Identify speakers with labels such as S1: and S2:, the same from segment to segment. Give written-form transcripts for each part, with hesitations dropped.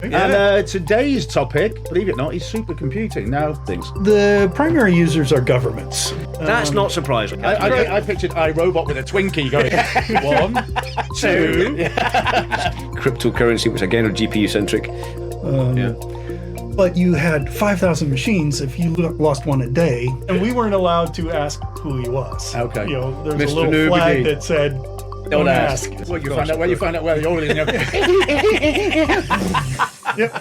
S1: And today's topic, believe it or not, is supercomputing. Now, things.
S2: The primary users are governments.
S3: That's not surprising.
S1: I pictured iRobot with a Twinkie going 1, 2.
S3: Cryptocurrency, which again are GPU centric.
S2: But you had 5,000 machines if you lost one a day, and we weren't allowed to ask who he was.
S1: Okay.
S2: You know, there's
S1: Mr.
S2: a little
S1: Nobody.
S2: flag that said, don't ask.
S1: Well, you find out where the oil is.
S2: Yep.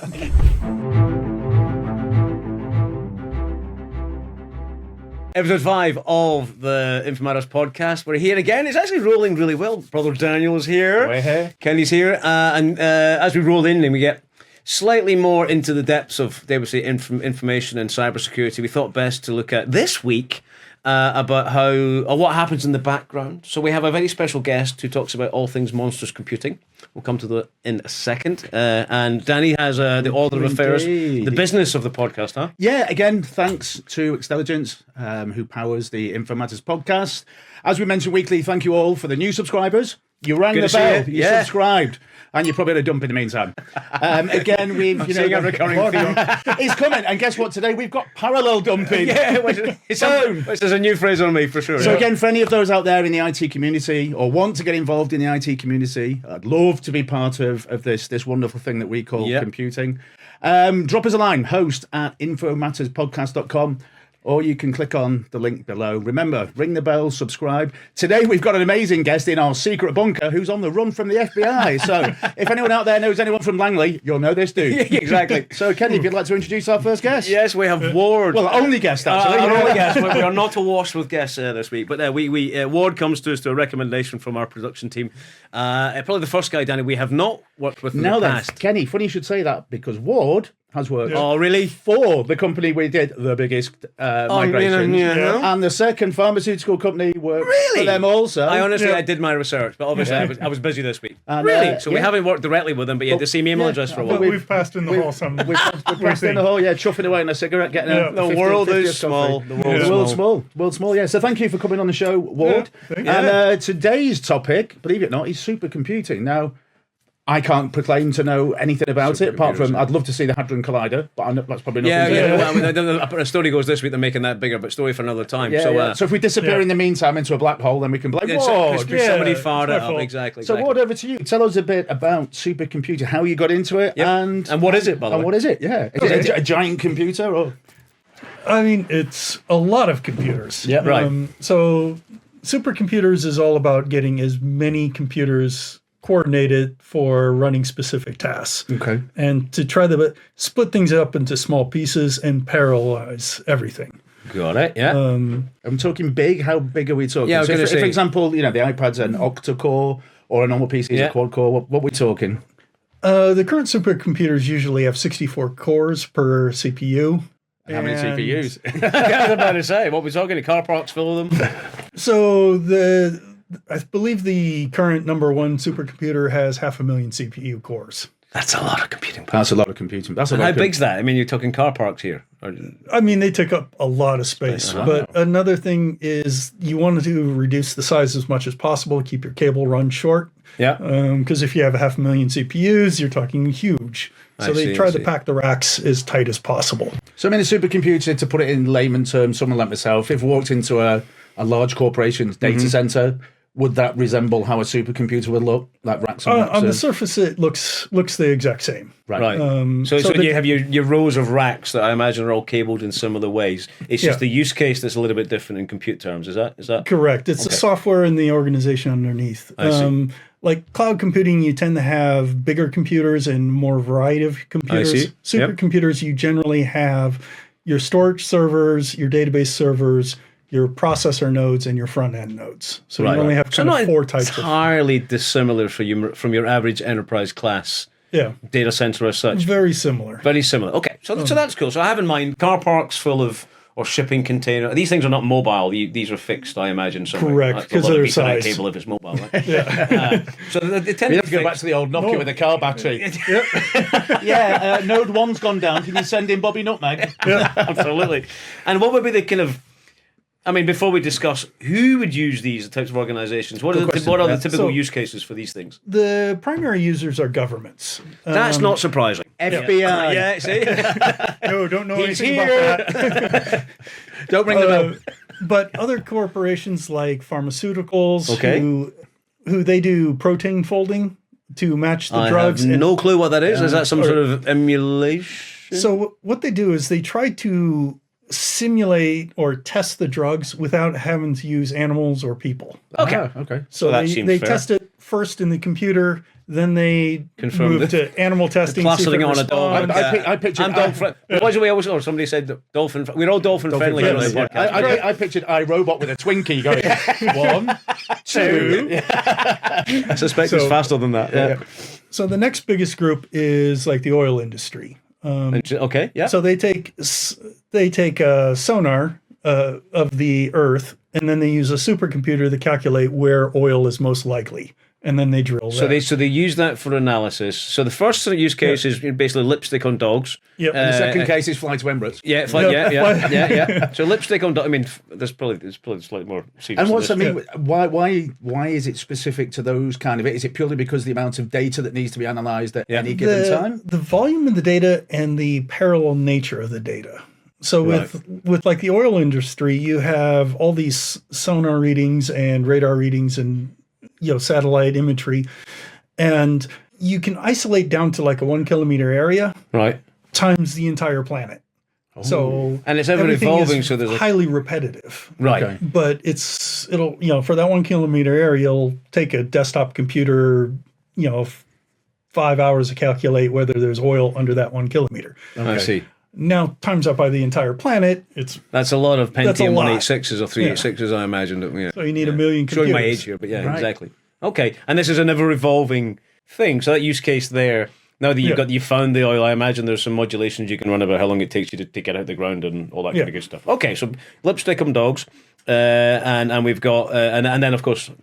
S3: Episode 5 of the InfoMatters podcast. We're here again. It's actually rolling really well. Brother Daniel is here.
S1: We're here.
S3: Kenny's here. And as we roll in and we get slightly more into the depths of, they would say, information and cybersecurity, we thought best to look at this week about how or what happens in the background. So we have a very special guest who talks about all things monstrous computing. We'll come to that in a second. And Danny has the order of affairs, the business of the podcast, huh?
S1: Yeah, again, thanks to Xtelligence, who powers the InfoMatters podcast. As we mention weekly, thank you all for the new subscribers. You rang the bell, you subscribed, and you probably had a dump in the meantime. Again, we've
S3: a recurring theme.
S1: It's coming, and guess what? Today we've got parallel dumping.
S3: Yeah, which is a new phrase on me for sure.
S1: So again, for any of those out there in the IT community or want to get involved in the IT community, I'd love to be part of this wonderful thing that we call computing. Drop us a line, host@infomatterspodcast.com. Or you can click on the link below. Remember, ring the bell, subscribe. Today we've got an amazing guest in our secret bunker who's on the run from the FBI. So if anyone out there knows anyone from Langley, you'll know this dude.
S3: Exactly.
S1: So Kenny, if you'd like to introduce our first guest.
S3: Yes, we have Ward.
S1: Well, only guest actually.
S3: Our only guest. We are not awash with guests this week. But Ward comes to us to a recommendation from our production team. Probably the first guy, Danny, we have not worked with in the past.
S1: Kenny, funny you should say that because Ward has worked for the company we did the biggest migration. And the second pharmaceutical company worked for them also.
S3: I did my research, but obviously I was busy this week.
S1: And,
S3: so we haven't worked directly with them, but the same email address for a while.
S2: We've passed in the hall some.
S1: We've passed in the hall, chuffing away on a cigarette, getting a
S3: The world is small. The
S1: world's small. Yeah. So thank you for coming on the show, Ward. And today's topic, believe it or not, is supercomputing. Now, I can't proclaim to know anything about it, apart from I'd love to see the Hadron Collider, but that's probably not.
S3: A story goes this week, they're making that bigger, but story for another time.
S1: So if we disappear in the meantime into a black hole, then we can blame Ward.
S3: Somebody fired it up, exactly.
S1: So Ward, over to you. Tell us a bit about supercomputing, how you got into it, and
S3: what is it, by the way?
S1: And what is it? Yeah, is it a giant computer or?
S2: I mean, it's a lot of computers.
S1: Yeah, right.
S2: So supercomputers is all about getting as many computers coordinated for running specific tasks.
S1: Okay.
S2: And to try to split things up into small pieces and parallelize everything.
S3: Got it, yeah.
S1: I'm talking big. How big are we talking?
S3: Yeah,
S1: so if, for example, the iPad's an octa-core or a normal PC is a quad-core, what are we talking?
S2: The current supercomputers usually have 64 cores per CPU.
S1: How many CPUs?
S3: I was about to say, what are we talking? A car park's full of them?
S2: So I believe the current number one supercomputer has 500,000 CPU cores.
S3: That's a lot of computing.
S1: That's a lot of computing.
S3: How big's that? I mean, you're talking car parks here.
S2: I mean, they take up a lot of space. Wow. But another thing is you want to reduce the size as much as possible, keep your cable run short.
S3: Yeah.
S2: Because if you have 500,000 CPUs, you're talking huge. So they try to pack the racks as tight as possible.
S1: So I mean, a supercomputer, to put it in layman terms, someone like myself, if I walked into a large corporation's data center, would that resemble how a supercomputer would look, like racks and racks?
S2: On the surface, it looks the exact same.
S3: Right. So you have your rows of racks that I imagine are all cabled in similar ways. It's just the use case that's a little bit different in compute terms. Is that
S2: correct? It's the software and the organization underneath.
S3: I see.
S2: Like cloud computing, you tend to have bigger computers and more variety of computers.
S3: I see.
S2: Supercomputers, you generally have your storage servers, your database servers, your processor nodes, and your front-end nodes. So you only have kind of four types.
S3: Entirely dissimilar from your average enterprise class data center as such.
S2: Very similar.
S3: Very similar. Okay, so that's cool. So I have in mind car parks full of, or shipping container. These things are not mobile. These are fixed, I imagine. Somewhere.
S2: Correct, because of their size.
S3: Cable if it's mobile. Right?
S1: So they tend to go back to the old Nokia with a car battery. Node 1's gone down. Can you send in Bobby Nutmeg?
S3: Absolutely. And what would be the kind of I mean, before we discuss who would use these types of organizations, what are the typical use cases for these things?
S2: The primary users are governments.
S3: That's not surprising.
S1: FBI.
S3: Yeah, see?
S2: No, don't know anything about that.
S1: Don't ring the bell.
S2: But other corporations like pharmaceuticals, who they do protein folding to match the drugs.
S3: I have no clue what that is. Is that some sort of emulation?
S2: So what they do is they try to simulate or test the drugs without having to use animals or people.
S3: Okay.
S1: Okay.
S2: So they test it first in the computer, then they move to animal testing.
S3: Plastering on a dog.
S1: I pictured.
S3: Somebody said dolphin. We're all dolphin friendly.
S1: I pictured iRobot with a Twinkie going 1, 2.
S3: I suspect it's faster than that. Yeah.
S2: So the next biggest group is like the oil industry. So they take sonar of the Earth, and then they use a supercomputer to calculate where oil is most likely, and then they drill.
S3: So they use that for analysis. So the first sort of use case is basically lipstick on dogs.
S2: Yep.
S1: The second case is fly to Emirates.
S3: Yeah. So lipstick on dogs. I mean, there's probably slightly more.
S1: And what's why is it specific to those kind of it? Is it purely because of the amount of data that needs to be analysed at any given time?
S2: The volume of the data and the parallel nature of the data. So with like the oil industry, you have all these sonar readings and radar readings and satellite imagery, and you can isolate down to like a 1 kilometer area,
S3: right,
S2: times the entire planet. Oh. So
S3: and it's ever evolving, so there's
S2: highly repetitive,
S3: right? Okay.
S2: But it'll for that 1 kilometer area, it'll take a desktop computer 5 hours to calculate whether there's oil under that 1 kilometer.
S3: Okay. I see.
S2: Now, times up by the entire planet,
S3: that's a lot of Pentium 186s or 386s, I imagine.
S2: So you need a million computers.
S3: Showing my age here, but exactly. Okay, and this is an ever-evolving thing. So that use case there, now that you found the oil, I imagine there's some modulations you can run about how long it takes you to take it out of the ground and all that kind of good stuff. Okay, so lipstick 'em dogs. And we've got and then of course so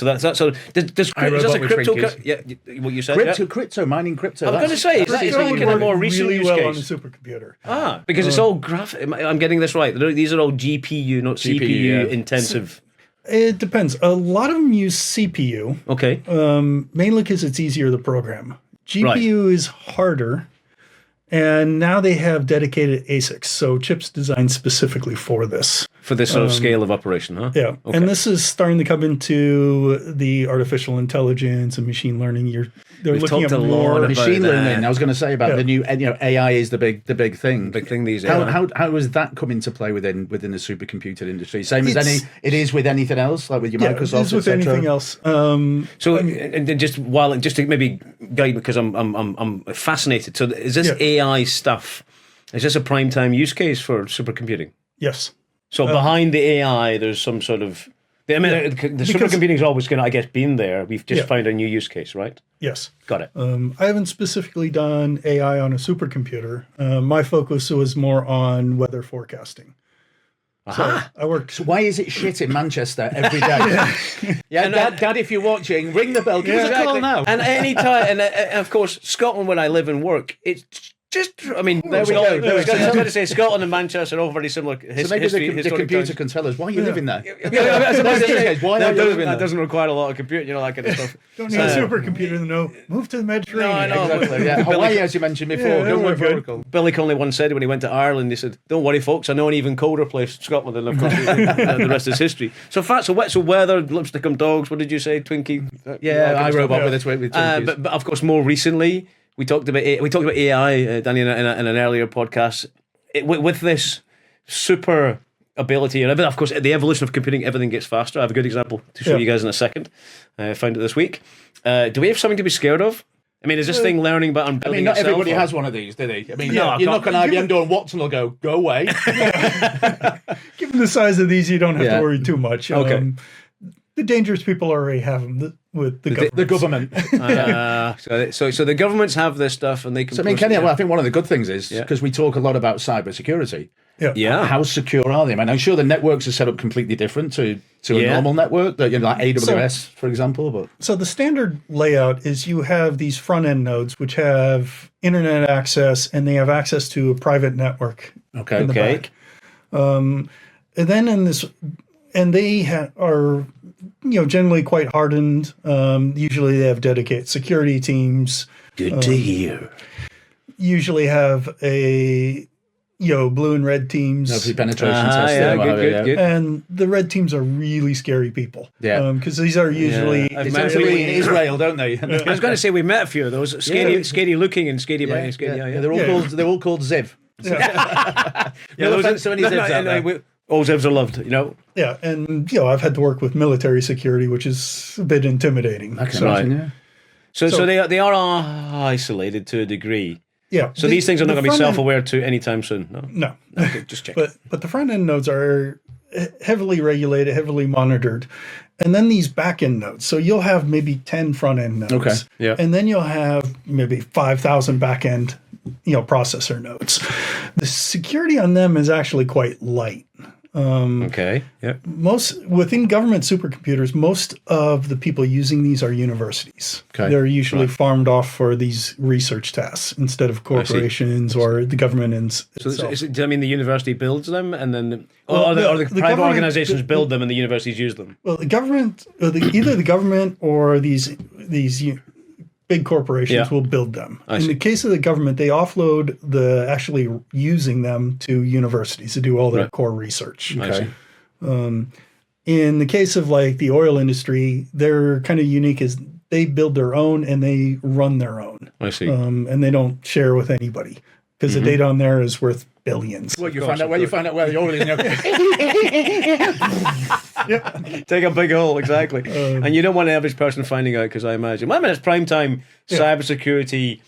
S3: that's that. So does a crypto? What you said?
S1: Crypto mining crypto.
S3: I was going to say, is that a more recent use case?
S2: On a supercomputer.
S3: Because it's all I'm getting this right. These are all GPU, not CPU intensive.
S2: It depends. A lot of them use CPU.
S3: Okay.
S2: Mainly because it's easier to program. GPU is harder. And now they have dedicated ASICs, so chips designed specifically for this.
S3: For this sort of scale of operation, huh?
S2: Yeah. Okay. And this is starting to come into the artificial intelligence and machine learning. We've looking at more
S1: machine learning. I was going to say about the new, AI is the big thing.
S3: Big thing these days.
S1: How has that come into play within the supercomputer industry? Same as it is with anything else, like with your Microsoft,
S2: it is with anything else.
S3: Just to maybe guide, because I'm fascinated. So is this AI stuff? Is this a prime time use case for supercomputing?
S2: Yes.
S3: So behind the AI, there's some sort of. The supercomputing's always going to, I guess, been there. We've just found a new use case, right?
S2: Yes.
S3: Got it.
S2: I haven't specifically done AI on a supercomputer. My focus was more on weather forecasting. So I worked.
S1: So why is it shit in Manchester every day? Dad, if you're watching, ring the bell. Give us a call now.
S3: And any time, and of course, Scotland, where I live and work, it's just. I mean, there we go. I was going to say Scotland and Manchester are all very similar.
S1: So maybe the computer can tell us why you living there.
S3: That doesn't require a lot of computing, that kind of stuff.
S2: Don't need a supercomputer to know. Move to the Mediterranean.
S3: No,
S1: exactly. Hawaii, as you mentioned before.
S3: Billy Connolly once said when he went to Ireland, he said, "Don't worry, folks. I know an even colder place, Scotland, and of course the rest is history." So weather, lipstick 'em dogs. What did you say, Twinkie?
S1: iRobot with Twinkies.
S3: But of course, more recently. We talked about AI, Danny, in an earlier podcast. With this super ability, and of course, the evolution of computing, everything gets faster. I have a good example to show you guys in a second. I found it this week. Do we have something to be scared of? I mean, is this thing learning about and building
S1: not
S3: itself?
S1: Everybody has one of these, do they? I mean, you knock on IBM door and Watson will go away.
S2: Given the size of these, you don't have to worry too much.
S3: Okay.
S2: The dangerous people already have them with the government.
S3: So the governments have this stuff, and they can.
S1: So I mean, Kenny, I think one of the good things is because we talk a lot about cybersecurity.
S2: Yeah.
S1: How secure are they? I mean, I'm sure the networks are set up completely different to a normal network, like AWS, for example. But
S2: so the standard layout is you have these front end nodes which have internet access, and they have access to a private network.
S1: Okay.
S2: In the back. then they are generally quite hardened. Usually they have dedicated security teams.
S3: Good to hear.
S2: Usually have a blue and red teams.
S1: No penetration testing.
S3: Good.
S2: And the red teams are really scary people.
S1: Yeah.
S2: Because these are usually...
S1: They tend to be in Israel, don't they?
S3: I was going to say we met a few of those. Scary looking and scary biting.
S1: They're all called Ziv. No offense to any Zivs out there.
S3: All Zivs are loved,
S2: Yeah, and I've had to work with military security, which is a bit intimidating.
S1: I can imagine, yeah.
S3: So they are isolated to a degree.
S2: Yeah.
S3: So these things are not going to be self-aware to anytime soon.
S2: No.
S3: Okay, just check.
S2: But the front end nodes are heavily regulated, heavily monitored, and then these back end nodes. So you'll have maybe 10 front end nodes.
S1: Okay.
S3: Yeah.
S2: And then you'll have maybe 5,000 back end, processor nodes. The security on them is actually quite light.
S3: Okay. Yeah.
S2: Within government supercomputers, most of the people using these are universities.
S1: Okay.
S2: They're usually farmed off for these research tasks instead of corporations or the government itself.
S3: So does that mean the university builds them and then, or the private organizations build them and the universities use them?
S2: Well, the government, either the government or these big corporations will build them. In the case of the government, they offload the actually using them to universities to do all their core research.
S1: Okay.
S2: In the case of like the oil industry, they're kind of unique as they build their own and they run their own.
S3: I see.
S2: And they don't share with anybody because the data on there is worth billions.
S1: Well, you find out where the oil is.
S3: Take a big hole, exactly. And you don't want an average person finding out, because I imagine. Well, I mean, it's prime time cybersecurity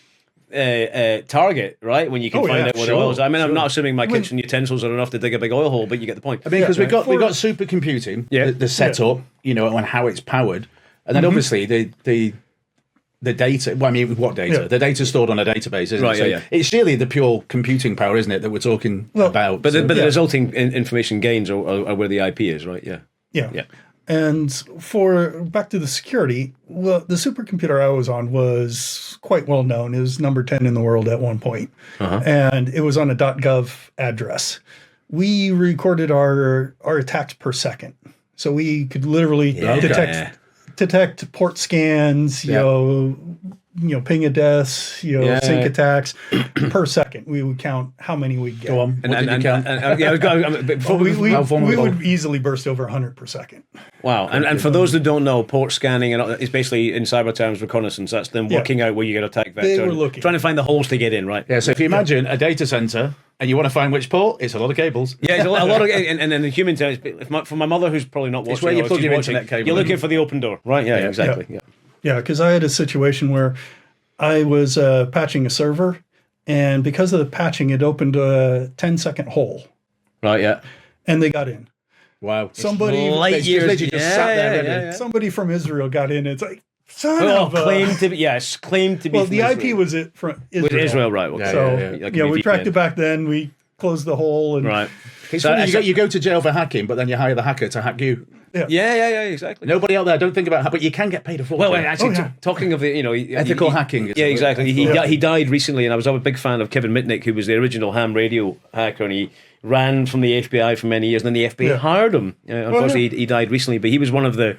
S3: target, right? When you can find out what the oil is. I mean, I'm not assuming my kitchen utensils are enough to dig a big oil hole, but you get the point.
S1: I mean, because we've got supercomputing, the setup, and how it's powered, and then obviously the data. Well, I mean, what data?
S2: Yeah.
S1: The data's stored on a database, isn't it? So it's really the pure computing power, isn't it, that we're talking about?
S3: But the resulting information gains are where the IP is, right? Yeah.
S2: Yeah. And back to the security, well, the supercomputer I was on was quite well known. It was number 10 in the world at one point. And it was on a .gov address. We recorded our attacks per second. So we could literally detect port scans, ping of deaths, sync attacks per second. We would count how many we get.
S1: Go on. What did you count?
S2: We would easily burst over 100 per second.
S3: Wow. And for those that don't know, port scanning is basically, in cyber terms, reconnaissance. That's them working out where you get attack vector.
S2: They were looking.
S3: Trying to find the holes to get in, right?
S1: Yeah, so if you imagine a data center and you want to find which port, it's a lot of cables.
S3: Yeah, it's a lot of, and then the human terms, for my mother who's probably not watching,
S1: it's where you plug your internet cable.
S3: You're looking for the open door, right? Yeah, exactly.
S2: Yeah, because I had a situation where I was patching a server, and because of the patching, it opened a 10-second hole.
S3: Right, yeah.
S2: And they got in.
S1: Wow.
S2: Somebody
S1: just sat there.
S2: Somebody from Israel got in. It's like,
S3: claimed to be.
S2: Well, the IP was from Israel.
S3: With Israel, right? Okay.
S2: So we tracked it back then. We closed the hole, and
S3: right.
S1: It's funny, you go to jail for hacking, but then you hire the hacker to hack you.
S3: Yeah, exactly.
S1: Nobody out there, don't think about how, but you can get paid a fortune.
S3: Well, actually, talking of the,
S1: ethical hacking.
S3: Yeah, exactly. He died recently, and I was a big fan of Kevin Mitnick, who was the original ham radio hacker, and he ran from the FBI for many years, and then the FBI hired him. Unfortunately, he died recently, but he was one of the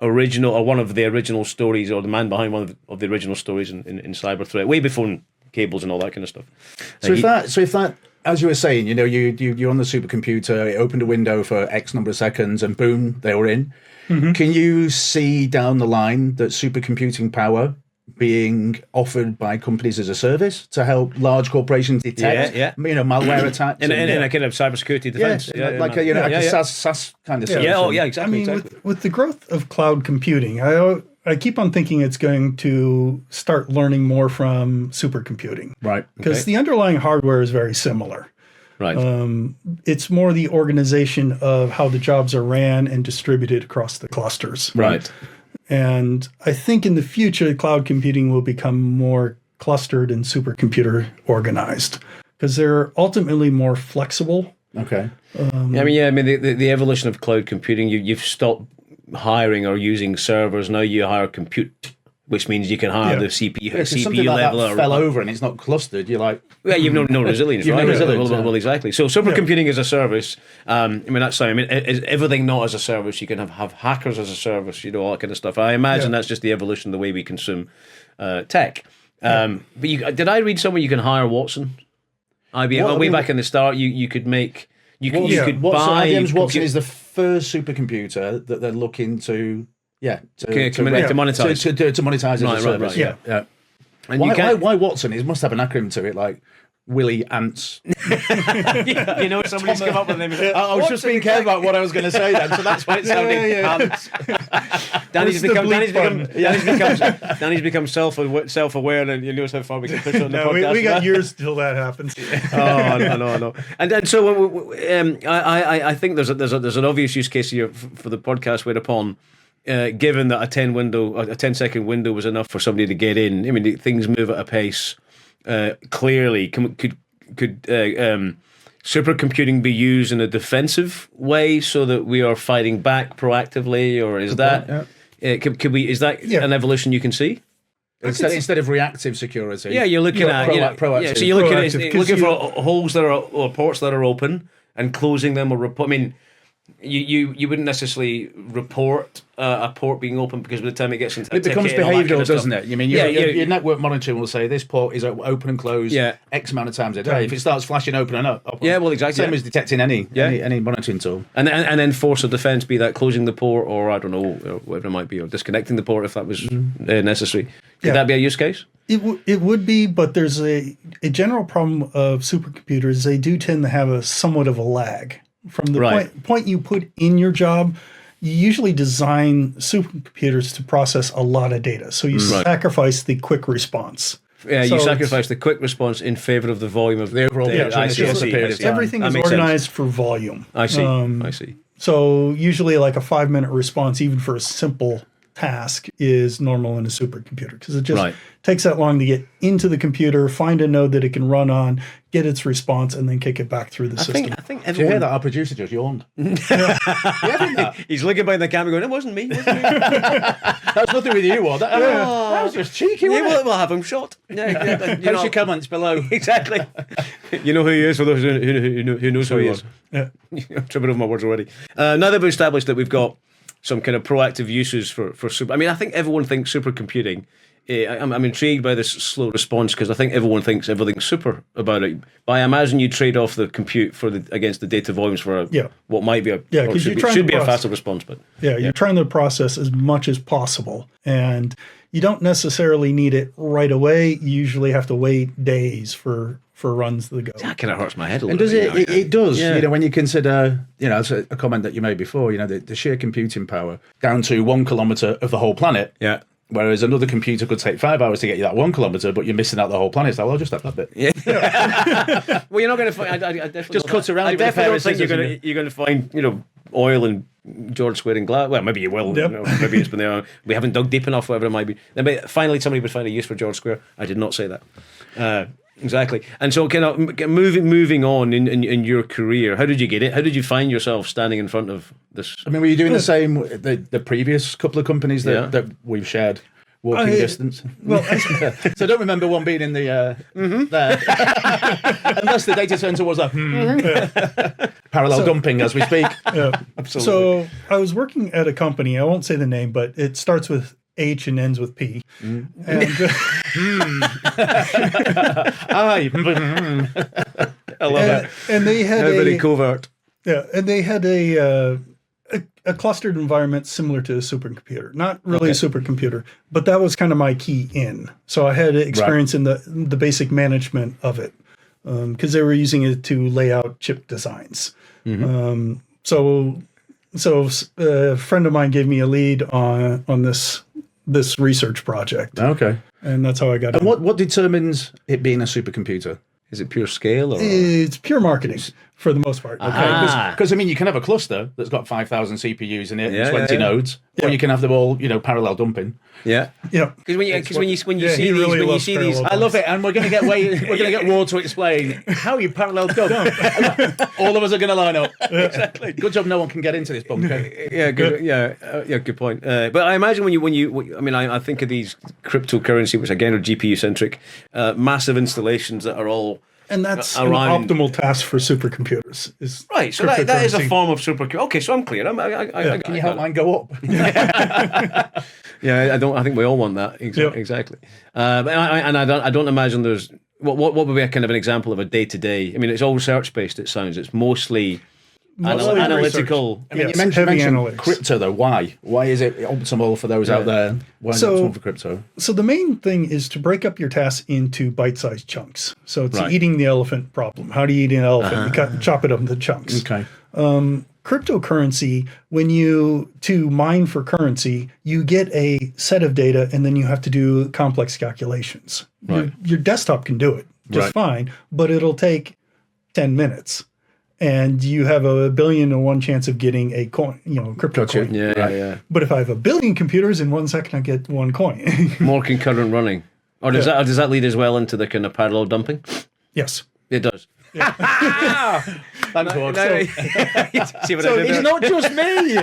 S3: original stories, or the man behind one of the original stories in cyber threat, way before cables and all that kind of stuff.
S1: So if that, as you were saying, you're on the supercomputer, it opened a window for X number of seconds, and boom, they were in. Can you see down the line that supercomputing power being offered by companies as a service to help large corporations detect, malware attacks,
S3: in a kind of cybersecurity defense,
S1: like a SaaS kind of solution.
S3: Exactly.
S2: I mean, with the growth of cloud computing, I keep on thinking it's going to start learning more from supercomputing,
S1: right?
S2: Because the underlying hardware is very similar.
S3: Right.
S2: It's more the organization of how the jobs are ran and distributed across the clusters.
S3: Right.
S2: And I think in the future, cloud computing will become more clustered and supercomputer organized because they're ultimately more flexible.
S1: Okay.
S3: The evolution of cloud computing, you've stopped hiring or using servers. Now you hire compute which means you can hire the CPU,
S1: Yeah, something
S3: CPU
S1: like
S3: level.
S1: that fell over and it's not clustered. You're like,
S3: yeah, you've no resilience,
S1: You've
S3: right?
S1: no resilience,
S3: Well, exactly. So supercomputing as a service. I mean, that's sorry. I mean, is everything not as a service? You can have hackers as a service. All that kind of stuff. I imagine that's just the evolution of the way we consume tech. But did I read somewhere you can hire Watson? IBM. Way back in the start, you could make. You could buy.
S1: IBM's Watson is the first supercomputer that they're looking to. Yeah, to monetize. To monetize as a service.
S2: Yeah.
S1: And why Watson? It must have an acronym to it, like Willy Ants.
S3: Somebody's come up with them.
S1: I was just being careful about what I was going to say then, so that's why it sounded Ants.
S3: Danny's become self-aware, and he knows how far we can push on the podcast.
S2: We got years till that happens.
S3: No. And so I think there's an obvious use case here for the podcast whereupon. Given that a 10-second window was enough for somebody to get in, I mean, things move at a pace. Clearly, could supercomputing be used in a defensive way so that we are fighting back proactively, or is that an evolution you can see?
S1: Instead of reactive security,
S3: you're looking at
S1: proactive.
S3: Yeah, so you're looking for holes that are or ports that are open and closing them or report. I mean. You wouldn't necessarily report a port being open because by the time it gets into
S1: it becomes behavioural, doesn't it? You mean your network monitoring will say this port is open and closed X amount of times a day. If it starts flashing open and up,
S3: exactly.
S1: Same as detecting any monitoring tool.
S3: And then force of defence, be that closing the port or I don't know whatever it might be, or disconnecting the port if that was necessary. Could that be a use case?
S2: It would be, but there's a general problem of supercomputers. They do tend to have somewhat of a lag. From the point you put in your job, you usually design supercomputers to process a lot of data. So you sacrifice the quick response.
S3: Yeah, you sacrifice the quick response in favor of the volume of the overall data.
S2: I see. Everything is organized for volume.
S3: I see.
S2: So usually like a 5-minute response, even for a simple task, is normal in a supercomputer because it just takes that long to get into the computer, find a node that it can run on, get its response, and then kick it back through the system.
S1: I think Did you hear that? Our producer just yawned.
S3: He's looking behind the camera going, it wasn't me.
S1: That was nothing with you, was that? That was just cheeky, wasn't it?
S3: We'll have him shot.
S1: Post your comments below.
S3: Exactly. You know who he is, for those who knows who he is. Yeah. I'm tripping over my words already. Now that we've established that we've got some kind of proactive uses for super. I mean, I think everyone thinks supercomputing. I'm intrigued by this slow response because I think everyone thinks everything's super about it. But I imagine you trade off the compute against the data volumes for what might be should be a faster response. But
S2: you're trying to process as much as possible, and you don't necessarily need it right away. You usually have to wait days for runs to go.
S3: That kind of hurts my head a little
S1: bit. And does it? It does.
S3: Yeah.
S1: When you consider, it's a comment that you made before. The sheer computing power down to 1 kilometre of the whole planet.
S3: Yeah.
S1: Whereas another computer could take 5 hours to get you that 1 kilometre, but you're missing out the whole planet. So I'll just have that bit.
S3: Yeah. Well, you're not going to find. I definitely
S1: just cut around.
S3: I definitely don't think you're going to find oil and George Square and glass. Well, maybe you will.
S2: Yep.
S3: Maybe it's been there. We haven't dug deep enough. Whatever it might be. Then finally, somebody would find a use for George Square. I did not say that. Exactly. And so, kind of moving on in your career, how did you get it? How did you find yourself standing in front of this?
S1: I mean, were you doing the same the previous couple of companies that we've shared walking distance?
S2: Well,
S1: so I don't remember one being in the there, unless the data center was a parallel dumping as we speak.
S2: Yeah.
S1: Absolutely.
S2: So I was working at a company. I won't say the name, but it starts with H and ends with P. And
S3: I love it.
S2: And they had
S3: very covert.
S2: Yeah, and they had a clustered environment similar to a supercomputer. Not really a supercomputer, but that was kind of my key in. So I had experience in the basic management of it because they were using it to lay out chip designs. So a friend of mine gave me a lead on this research project.
S1: Okay.
S2: And that's how I got it.
S1: And what determines it being a supercomputer?
S3: Is it pure scale? Or?
S2: It's pure marketing for the most part.
S1: Okay. Because, I mean, you can have a cluster that's got 5,000 CPUs in it and 20 nodes, or you can have them all, parallel dumping.
S3: Yeah.
S2: Yeah.
S3: Because when you see
S2: he
S3: these,
S2: really
S3: when you
S2: loves
S3: see these,
S2: parallel
S1: I love it, and we're going to get Ward to explain how you parallel dump. All of us are going to line up. Exactly. Good job, no one can get into this bunker.
S3: yeah, good, good point. But I imagine I think of these cryptocurrency, which again are GPU centric, massive installations that are all.
S2: And that's an
S3: around
S2: optimal task for supercomputers. Is
S3: right. So that is a form of supercomputer. Okay, so I'm clear.
S1: Can you help mine go up?
S3: Yeah, I think we all want that. Exactly. But I don't imagine there's what would be a kind of an example of a day to day. I mean, it's all research based. It sounds. It's mostly analytical.
S1: I mean, you mentioned crypto though. Why? Why is it optimal for those out there? Why is it optimal for crypto?
S2: So the main thing is to break up your tasks into bite-sized chunks. So it's the eating the elephant problem. How do you eat an elephant? You chop it up into chunks.
S1: Okay.
S2: Cryptocurrency, to mine for currency, you get a set of data and then you have to do complex calculations.
S3: Right.
S2: Your desktop can do it just fine, but it'll take 10 minutes. And you have a 1,000,000,001 chance of getting a coin, crypto coin.
S3: Yeah.
S2: But if I have 1,000,000,000 computers, in 1 second I get one coin.
S3: More concurrent running. Or does that lead as well into the kind of parallel dumping?
S2: Yes.
S3: It does.
S1: Thanks, Ward.
S3: See what I did
S1: It's
S3: there?
S1: not just me.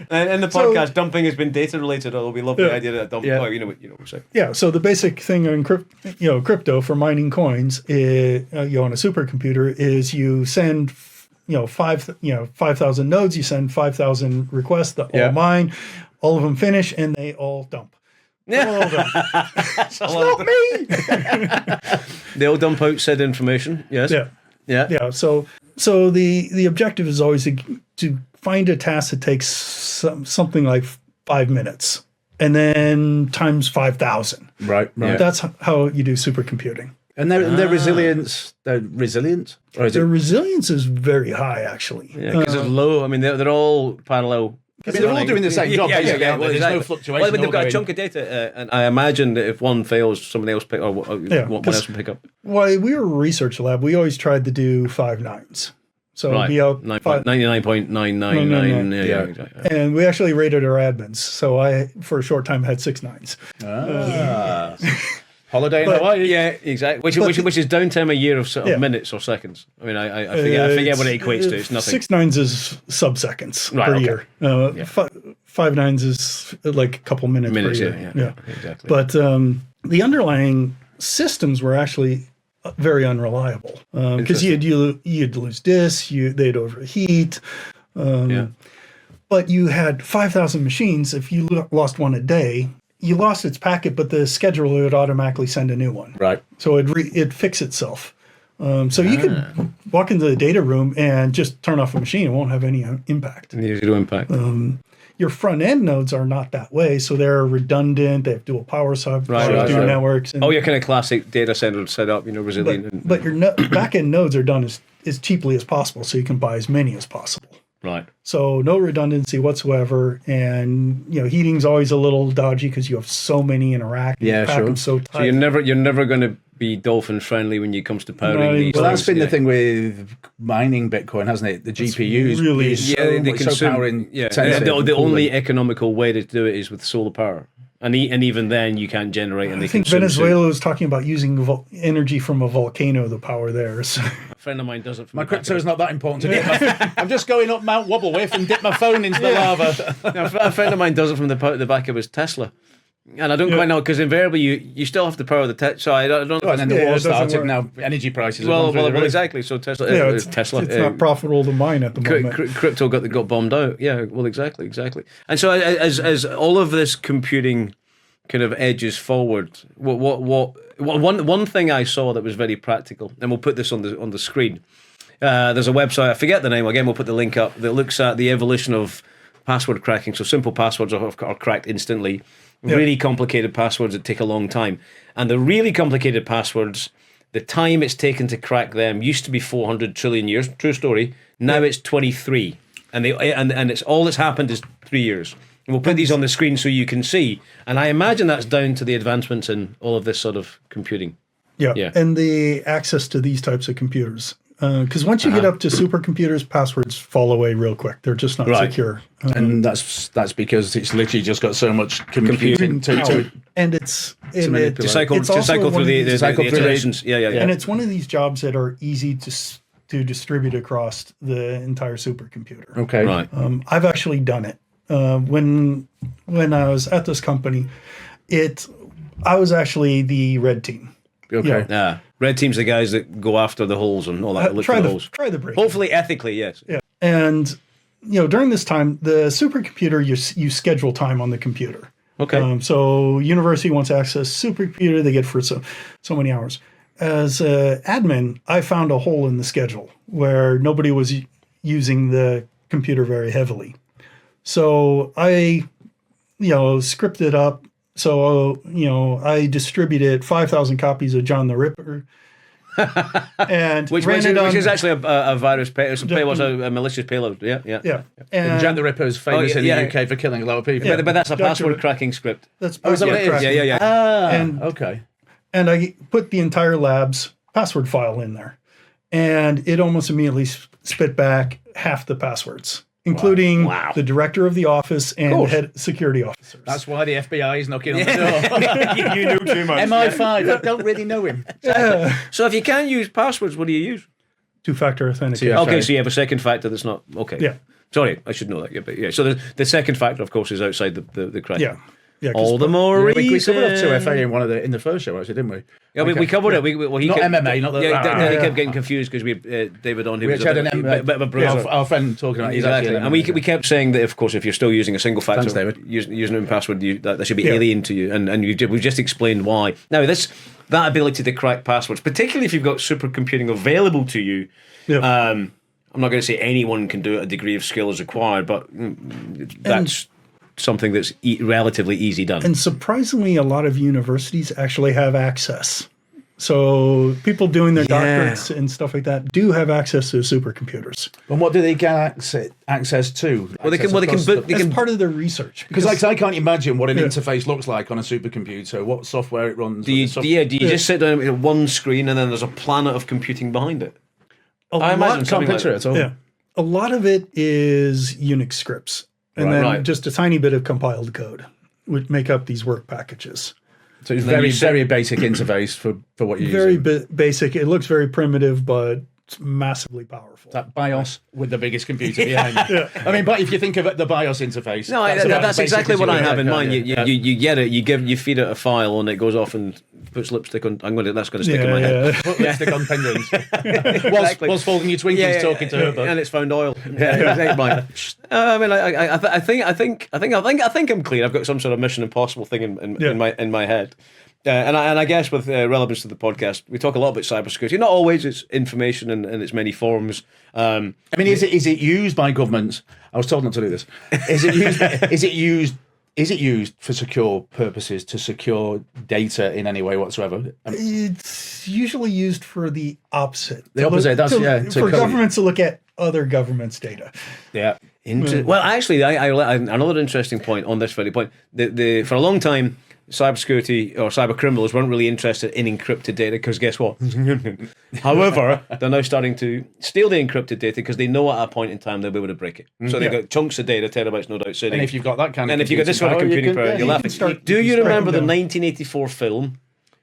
S3: In the podcast, dumping has been data related, although we love the idea that dumping.
S1: Yeah.
S3: Oh, you know what we're saying.
S2: Yeah. So the basic thing on crypto for mining coins, on a supercomputer, is you send 5,000 nodes. You send 5,000 requests that all mine. All of them finish, and they all dump.
S1: It's not me.
S3: They all dump out said information. Yes.
S2: Yeah. So the objective is always to find a task that takes something like 5 minutes, and then times 5,000.
S1: Right.
S2: That's how you do supercomputing.
S1: And their resilience, they're resilient? Or is
S2: Their resilience is very high, actually.
S3: Yeah, because it's low. I mean, they're all parallel.
S1: they're all doing the same job. There's no fluctuation.
S3: Well, they've got a chunk of data, and I imagine that if one fails, somebody else one else will pick up.
S2: While we were a research lab, we always tried to do 5 nines. So it'd be out
S3: 99.999. Yeah, exactly.
S2: And we actually rated our admins. So I, for a short time, had 6 nines.
S1: Holiday in Hawaii.
S3: Yeah, exactly. Which is downtime a year of minutes or seconds. I mean, I forget what it equates to. It's nothing.
S2: 6 nines is sub-seconds per year. 5 nines is like a couple minutes per year.
S3: Yeah, exactly.
S2: But the underlying systems were actually very unreliable because you'd lose disks, they'd overheat. But you had 5,000 machines. If you lost one a day, you lost its packet, but the scheduler would automatically send a new one.
S1: Right.
S2: So it'd fix itself. So you could walk into the data room and just turn off a machine. It won't have any impact.
S3: Zero impact.
S2: Your front end nodes are not that way, so they're redundant. They have dual power networks. And,
S3: your kind of classic data center setup, resilient.
S2: But your back end nodes are done as cheaply as possible, so you can buy as many as possible.
S3: Right.
S2: So no redundancy whatsoever, and heating's always a little dodgy because you have so many interacting.
S1: Yeah, sure.
S2: So tight.
S3: So you're never going to be dolphin friendly when it comes to powering these.
S1: Well, that's been the thing with mining Bitcoin, hasn't it? The GPUs
S2: really
S1: they consume powering.
S3: The only economical way to do it is with solar power. And even then, you can't generate. And
S2: I think Venezuela was talking about using energy from a volcano to power theirs.
S3: A friend of mine does it.
S1: My crypto is not that important to me. I'm just going up Mount Wobblewith and dip my phone into the lava.
S3: A friend of mine does it from the back of his Tesla. And I don't quite know, because invariably you still have to power the Tesla. So I don't know.
S1: And then the war started. Now energy prices.
S3: Well, exactly. So Tesla.
S2: It's not profitable to mine at the moment.
S3: Crypto got bombed out. Yeah. Well, exactly. And so as all of this computing kind of edges forward, one thing I saw that was very practical, and we'll put this on the screen. There's a website, I forget the name. Again, we'll put the link up. That looks at the evolution of password cracking. So simple passwords are cracked instantly. Really complicated passwords that take a long time. And the really complicated passwords, the time it's taken to crack them used to be 400 trillion years. True story. Now it's 23. And it's all that's happened is 3 years. And we'll put these on the screen so you can see. And I imagine that's down to the advancements in all of this sort of computing.
S2: Yeah. And the access to these types of computers. Because once you get up to supercomputers, passwords fall away real quick. They're just not secure.
S1: And that's because it's literally just got so much computing to
S2: and it's
S3: to cycle through the iterations. Yeah.
S2: And it's one of these jobs that are easy to distribute across the entire supercomputer.
S1: Okay.
S3: Right.
S2: I've actually done it. When I was at this company, I was actually the red team.
S1: Okay.
S3: Yeah. Red team's the guys that go after the holes and all that. Look for the holes.
S2: Try the break.
S3: Hopefully ethically, yes.
S2: Yeah. And during this time, the supercomputer, you schedule time on the computer.
S3: Okay.
S2: So university wants to access supercomputer, they get for so many hours. As an admin, I found a hole in the schedule where nobody was using the computer very heavily. So I, scripted up. So, I distributed 5,000 copies of John the Ripper. And
S3: which is actually a virus payload, a malicious payload. Yeah.
S1: And Jack the Ripper is famous in the UK for killing a lot of people.
S3: But that's a password cracking script.
S2: That's
S1: password cracking.
S3: Yeah.
S1: Okay.
S2: And I put the entire lab's password file in there. And it almost immediately spit back half the passwords, including the director of the office and the head security officers.
S1: That's why the FBI is knocking on the door.
S3: You knew too much.
S1: MI5, I don't really know him.
S3: So if you can't use passwords, what do you use?
S2: Two-factor authentication.
S3: Okay, so you have a second factor that's not... Okay.
S2: Yeah.
S3: Sorry, I should know that. Yeah, but yeah. So the second factor, of course, is outside the crack.
S2: Yeah.
S3: All the more reason.
S1: We covered up 2FA in the first show, actually, didn't we?
S3: Yeah, we covered it.
S1: Not MMA, not the...
S3: Yeah, they kept getting confused because we David on, who was
S1: had a bit of a bruise. Our friend talking about
S3: exactly. And we kept saying that, of course, if you're still using a single factor username password, that should be alien to you. And we've just explained why. Now, that ability to crack passwords, particularly if you've got supercomputing available to you, I'm not going to say anyone can do it. A degree of skill is required, but that's something that's relatively easy done.
S2: And surprisingly, a lot of universities actually have access. So people doing their doctorates and stuff like that do have access to supercomputers.
S1: And what do they get access to?
S2: Well, they can part of their research.
S1: Because I can't imagine what an interface looks like on a supercomputer, what software it runs.
S3: Do you just sit down at one screen and then there's a planet of computing behind it?
S1: I imagine can't picture it at all.
S2: Yeah. A lot of it is Unix scripts. And then just a tiny bit of compiled code would make up these work packages.
S1: So it's very basic interface for what you're
S2: using.
S1: Very
S2: basic. It looks very primitive, but it's massively powerful.
S1: That BIOS with the biggest computer behind it. I mean, but if you think of the BIOS interface,
S3: no, that's exactly what I have in mind. You get it. You feed it a file, and it goes off and puts lipstick on. That's going to stick in my head.
S1: Put lipstick on penguins. Whilst folding your Twinkies, talking to her,
S3: and it's found oil. I mean, I think I'm clear. I've got some sort of Mission Impossible thing in my head. And I guess with relevance to the podcast, we talk a lot about cybersecurity. Not always. It's information in its many forms.
S1: I mean, is it used by governments? I was told not to do this. Is it used for secure purposes, to secure data in any way whatsoever?
S2: It's usually used for the opposite.
S1: For
S2: governments to look at other governments' data.
S1: Yeah.
S3: Well, actually, another interesting point on this very point. For a long time, cybersecurity or cyber criminals weren't really interested in encrypted data because guess what? However, they're now starting to steal the encrypted data because they know at a point in time they'll be able to break it. So they've got chunks of data, terabytes, no doubt, sitting.
S1: And if you've got that kind of
S3: and if you've got this sort of computing power, you're laughing. Do you remember the 1984 film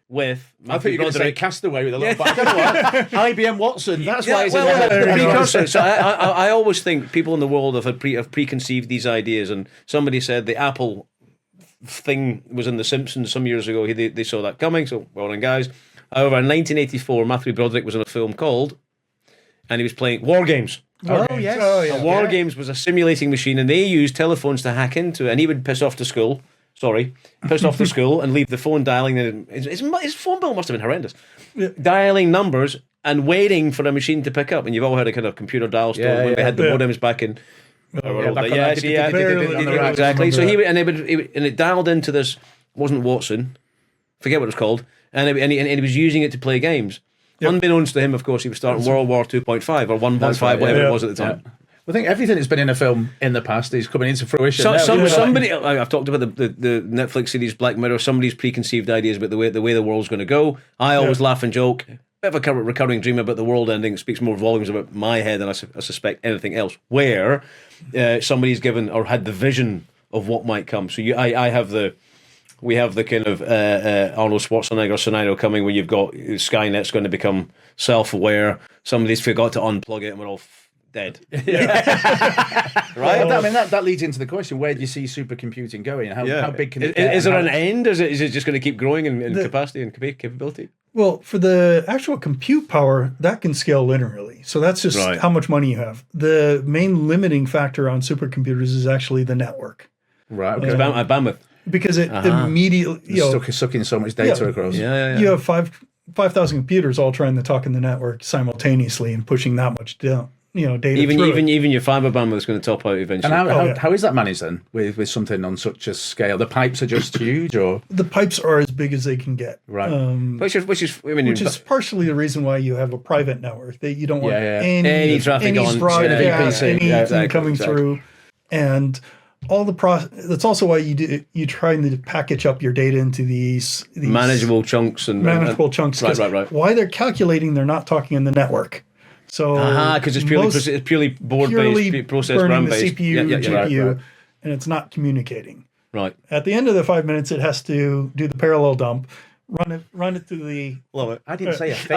S3: with?
S1: I think you're going to say Castaway with a lot. But I don't know what. IBM Watson. That's why it's in the
S3: precursor. So I always think people in the world have preconceived these ideas, and somebody said the Apple thing was in The Simpsons some years ago. They saw that coming, so well done, guys. However, in 1984, Matthew Broderick was in a film called, and he was playing War Games.
S1: War
S3: Games was a simulating machine, and they used telephones to hack into it, and he would piss off the school, and leave the phone dialing. And his phone bill must have been horrendous. Dialing numbers and waiting for a machine to pick up. And you've all heard a kind of computer dial stone when we had the modems back in. Exactly. So it dialed into this. Wasn't Watson, forget what it was called, and he was using it to play games. Unbeknownst to him, of course, he was starting World War 2.5 or 1.5, whatever it was at the time.
S1: I think everything that's been in a film in the past is coming into fruition.
S3: Somebody, I've talked about the Netflix series Black Mirror. Somebody's preconceived ideas about the way the world's going to go. I always laugh and joke. bit of a recurring dream about the world ending. It speaks more volumes about my head than I suspect anything else. Where somebody's given or had the vision of what might come. So we have the kind of Arnold Schwarzenegger scenario coming where you've got Skynet's going to become self-aware. Somebody's forgot to unplug it, and we're all dead.
S1: Right? I mean, that leads into the question: where do you see supercomputing going? How big can it get?
S3: Is there an end? Is it just going to keep growing in capacity and capability?
S2: Well, for the actual compute power, that can scale linearly. So that's just how much money you have. The main limiting factor on supercomputers is actually the network.
S1: Right.
S3: Okay. Bandwidth.
S2: Because it immediately
S1: sucking so much data across.
S2: Yeah. You have 5,000 computers all trying to talk in the network simultaneously and pushing that much data.
S3: Even your fiber bandwidth is going to top out eventually.
S1: And how is that managed then with something on such a scale? The pipes are just huge, or
S2: the pipes are as big as they can get.
S1: Right.
S2: Which is partially the reason why you have a private network, that you don't want
S3: any traffic on
S2: anything coming through, and all the that's also why you try to package up your data into these
S3: manageable chunks
S2: chunks.
S3: Right.
S2: Why they're calculating, they're not talking in the network. So
S3: because it's purely board-based, process RAM-based.
S2: The CPU, GPU, and it's not communicating.
S3: Right.
S2: At the end of the 5 minutes, it has to do the parallel dump, run it to the.
S3: Love it.
S1: I didn't say a thing.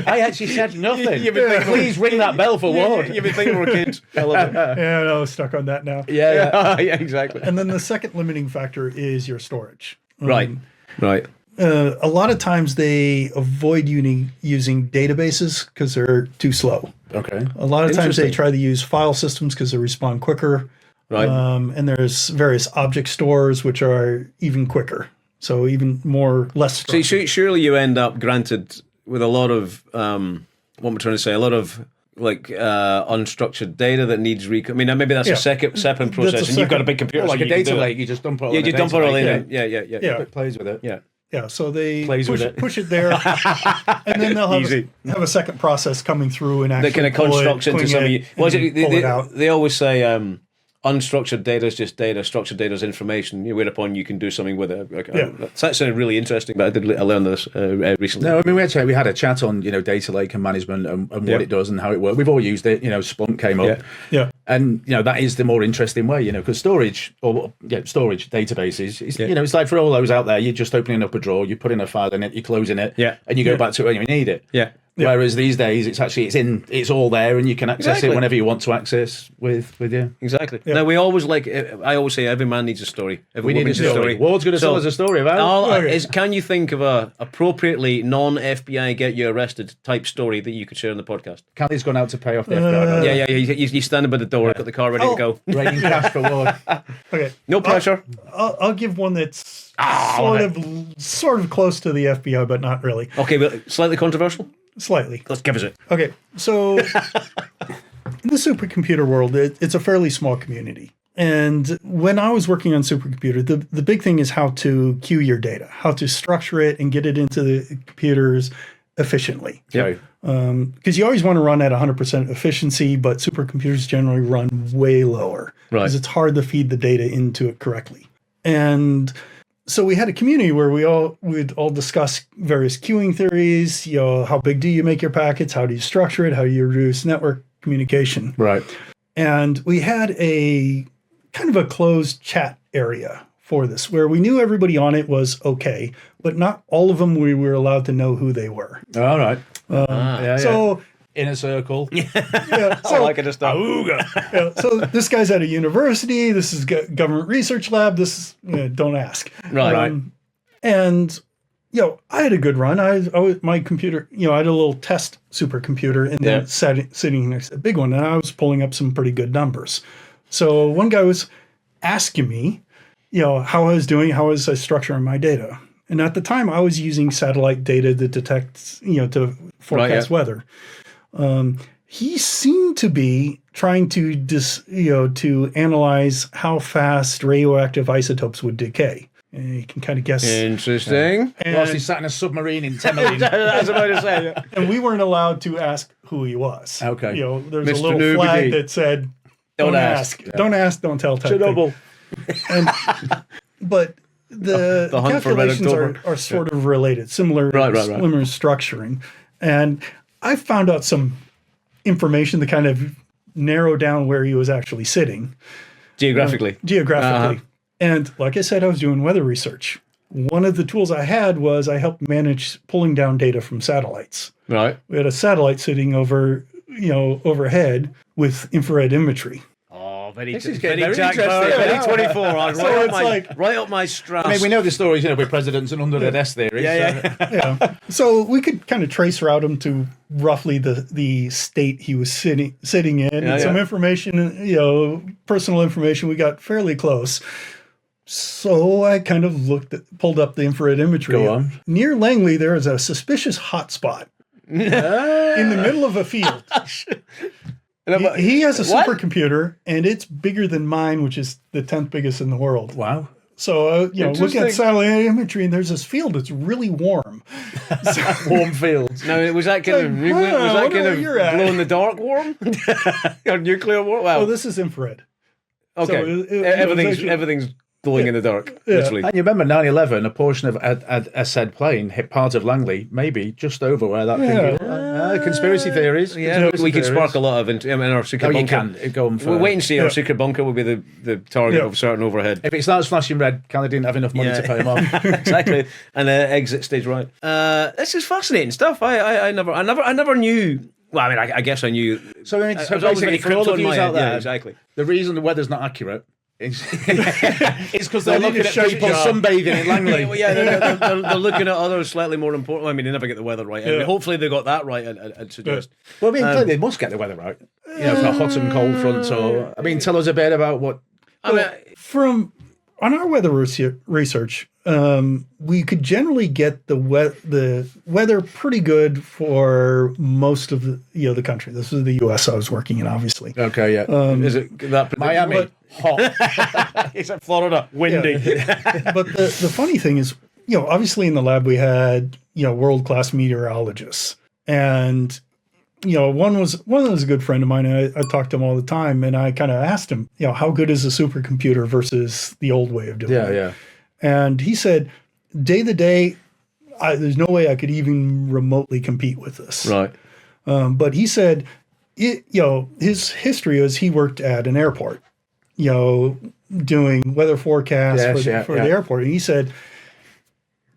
S1: I actually said nothing. Please ring that bell for Ward.
S3: You've been thinking we're kids. I love it.
S2: Yeah, no, stuck on that now.
S3: Yeah, exactly.
S2: And then the second limiting factor is your storage.
S3: Right.
S2: A lot of times they avoid using databases because they're too slow.
S1: Okay.
S2: A lot of times they try to use file systems because they respond quicker.
S3: Right.
S2: And there's various object stores which are even quicker. So even less structured.
S3: So surely you end up granted with a lot of what I'm trying to say, a lot of unstructured data that needs I mean, maybe that's a separate process, and you've got a big computer,
S1: like a data lake. You just dump it all.
S3: You dump it all in. Yeah.
S1: It plays with it.
S2: Yeah, so they push it there, and then they'll have a second process coming through and actually
S3: that kind of constructs into something. They always say unstructured data is just data. Structured data is information. Whereupon you can do something with it. That sounded really interesting. But I learned this recently.
S1: No, I mean we had a chat on data lake and management and what it does and how it works. We've all used it. Splunk came up.
S2: Yeah.
S1: And that is the more interesting way, because storage databases, it's like for all those out there, you're just opening up a drawer, you put in a file in it, you're closing it, and you go back to it when you need it.
S3: Yeah.
S1: Whereas these days, it's all there, and you can access it whenever you want to access with you.
S3: Exactly. Yeah. Now I always say every man needs a story.
S1: We need a story. Ward's going to tell us a story about
S3: it. Can you think of a appropriately non-FBI get you arrested type story that you could share on the podcast?
S1: Kelly's gone out to pay off the FBI.
S3: He's standing by the door, got the car ready to go.
S1: Raining cash for Ward.
S2: Okay.
S3: No pressure.
S2: I'll give one that's sort of close to the FBI, but not really.
S3: Okay, but slightly controversial.
S2: Slightly.
S3: Let's give us it.
S2: Okay, so in the supercomputer world, it's a fairly small community. And when I was working on supercomputer, the big thing is how to queue your data, how to structure it and get it into the computers efficiently.
S3: Yeah.
S2: Because you always want to run at 100% efficiency, but supercomputers generally run way lower.
S3: Right.
S2: Because it's hard to feed the data into it correctly. And so we had a community where we'd all discuss various queuing theories. How big do you make your packets? How do you structure it? How do you reduce network communication?
S1: Right.
S2: And we had a kind of a closed chat area for this, where we knew everybody on it was okay, but not all of them we were allowed to know who they were.
S1: All right.
S2: So
S1: in a circle.
S2: So,
S3: I like it.
S2: So this guy's at a university. This is government research lab. This is, don't ask.
S3: Right.
S2: And I had a good run. My computer. I had a little test supercomputer, and then sitting next to a big one, and I was pulling up some pretty good numbers. So one guy was asking me, how I was doing, how was I structuring my data, and at the time I was using satellite data to detect, to forecast weather. He seemed to be trying to to analyze how fast radioactive isotopes would decay. And you can kind of guess.
S3: Interesting.
S1: Whilst he sat in a submarine in Temelin.
S3: I was about to say. Yeah.
S2: And we weren't allowed to ask who he was.
S1: Okay.
S2: There's a little flag that said, "Don't ask. Yeah. Don't ask. Don't tell."
S1: Chernobyl.
S2: But the calculations are sort of related, similar structuring. And I found out some information to kind of narrow down where he was actually sitting.
S3: Geographically.
S2: And like I said, I was doing weather research. One of the tools I had was I helped manage pulling down data from satellites.
S3: Right.
S2: We had a satellite sitting overhead with infrared imagery.
S3: Oh, very
S1: This is
S3: very
S1: getting very
S3: Jack Bauer,
S1: interesting.
S3: very 24. I was
S2: So it's
S3: right up my straps.
S1: I mean, we know the stories, with presidents and under the desk theories.
S2: Yeah. So we could kind of trace route him to roughly the state he was sitting in. And some information, personal information, we got fairly close. So I kind of pulled up the infrared imagery.
S1: Go on.
S2: Near Langley, there is a suspicious hotspot in the middle of a field. He has a supercomputer, and it's bigger than mine, which is the 10th biggest in the world.
S1: Wow.
S2: So, looking at satellite imagery, and there's this field that's really warm.
S1: Warm fields.
S3: Now, was that kind of glow in the dark warm? Or nuclear warm? Wow.
S2: Oh, this is infrared.
S3: Okay.
S2: So
S3: everything's glowing in the dark, literally.
S1: And you remember 9/11, a portion of a said plane hit part of Langley, maybe just over where that thing is. Conspiracy theories.
S3: Yeah, we could spark a lot of in our secret bunker.
S1: You can go on for...
S3: We'll wait and see. Our secret bunker will be the target of certain overhead.
S1: If it starts flashing red, Canada didn't have enough money to pay him off.
S3: Exactly. And exit stage right. This is fascinating stuff. I never knew... Well, I mean, I guess I knew...
S1: So
S3: basically,
S1: for all of you out there,
S3: exactly.
S1: The reason the weather's not accurate is because they're looking at people sunbathing in Langley.
S3: They're looking at other slightly more important... I mean, they never get the weather right. I mean, hopefully they got that right, I'd suggest.
S1: Well, I mean, they must get the weather right. For hot and cold fronts. Or, I mean, tell us a bit about what...
S2: On our weather research, we could generally get the weather pretty good for most of the country. This is the U.S. I was working in, obviously.
S1: Okay, yeah.
S3: Is it that
S1: Miami? Hot.
S3: Is it Florida? Windy.
S2: But the funny thing is, obviously in the lab we had world-class meteorologists, and one was a good friend of mine. And I talked to him all the time, and I kind of asked him, how good is a supercomputer versus the old way of doing it?
S1: Yeah.
S2: And he said, day to day, there's no way I could even remotely compete with this.
S3: Right.
S2: But he said, his history is he worked at an airport, doing weather forecasts for the airport. And he said,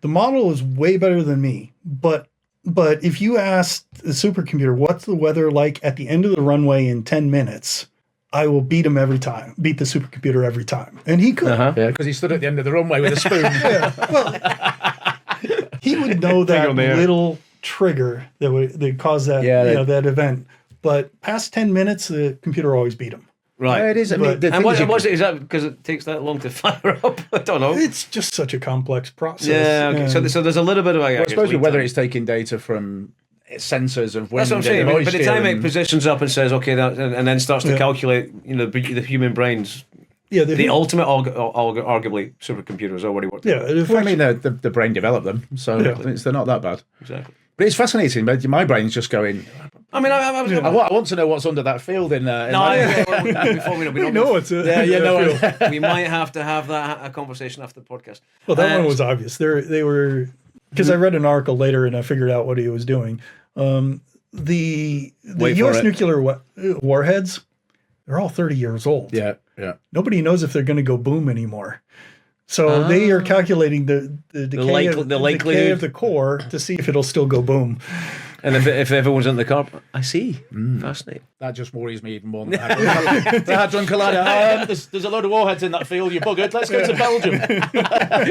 S2: the model is way better than me, but if you asked the supercomputer, what's the weather like at the end of the runway in 10 minutes, I will beat him every time, beat the supercomputer every time. And he could.
S1: Yeah, because he stood at the end of the runway with a spoon.
S2: Well, he would know that little trigger that caused that, that event. But past 10 minutes, the computer always beat him.
S3: Right.
S1: Yeah, it is. I mean,
S3: is that because it takes that long to fire up? I don't know.
S2: It's just such a complex process.
S3: Yeah, okay. So there's a little bit of... I
S1: suppose whether it's taking data from sensors of wind.
S3: That's what I'm saying. By the time it positions up and says, okay, and then starts to calculate, the human brain's... Yeah, the ultimate, arguably, supercomputers already work.
S2: Yeah,
S1: I mean, the brain developed them, so they're not that bad.
S3: Exactly.
S1: But it's fascinating. My brain's just going...
S3: I mean,
S1: I want to know what's under that field in there.
S2: Before we know it's
S3: we might have to have a conversation after the podcast.
S2: Well, that one was obvious. They were... Because I read an article later and I figured out what he was doing. The U.S. nuclear warheads, they're all 30 years old.
S1: Yeah.
S2: Nobody knows if they're going to go boom anymore. So they are calculating the decay of the core to see if it'll still go boom.
S3: And if everyone's in the car, I see. Fascinating.
S1: That just worries me even more than the Hadron Collider. There's a load of warheads in that field, you buggered. Let's go to Belgium.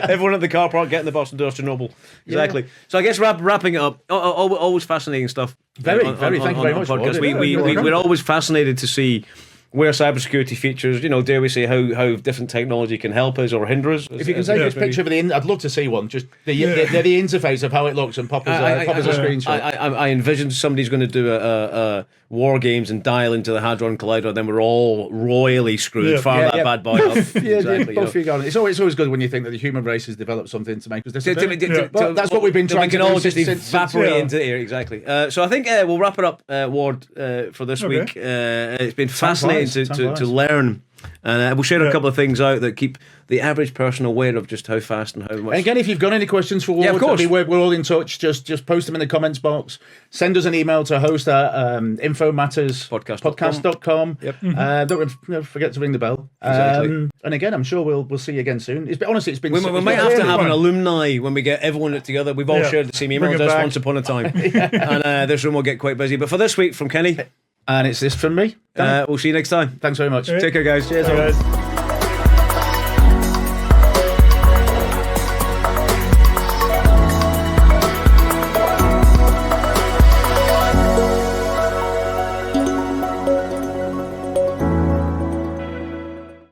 S3: Everyone at the car park getting the bus and doors to Chernobyl. Exactly. Yeah. So I guess wrapping it up, always fascinating stuff.
S1: Very. Thank you very much.
S3: We're always fascinated to see where cybersecurity features, dare we say, how different technology can help us or hinder us.
S1: If you can take a picture of I'd love to see one. Just the interface of how it looks and pop as a screenshot.
S3: I envision somebody's going to do a war games and dial into the Hadron Collider, then we're all royally screwed. Fire that bad boy up. Exactly.
S1: It's always good when you think that the human race has developed something to make us disappear. That's what we've been trying to do.
S3: We can all just evaporate into the air. Exactly. So I think we'll wrap it up, Ward, for this week. It's been fascinating. fascinating to learn. And we'll share a couple of things out that keep the average person aware of just how fast and how much.
S1: And again, if you've got any questions for Ward,
S3: of course.
S1: we're all in touch. Just post them in the comments box. Send us an email to host at InfoMatters podcast.com.
S3: Yep.
S1: Don't forget to ring the bell.
S3: Exactly.
S1: And again, I'm sure we'll see you again soon. Honestly, it's been.
S3: We might have to have an alumni when we get everyone together. We've all shared the same email address once upon a time. And this room will get quite busy. But for this week, from Kenny.
S1: And it's this from me.
S3: We'll see you next time.
S1: Thanks very much.
S3: Take care, guys. Cheers.
S2: Bye, guys.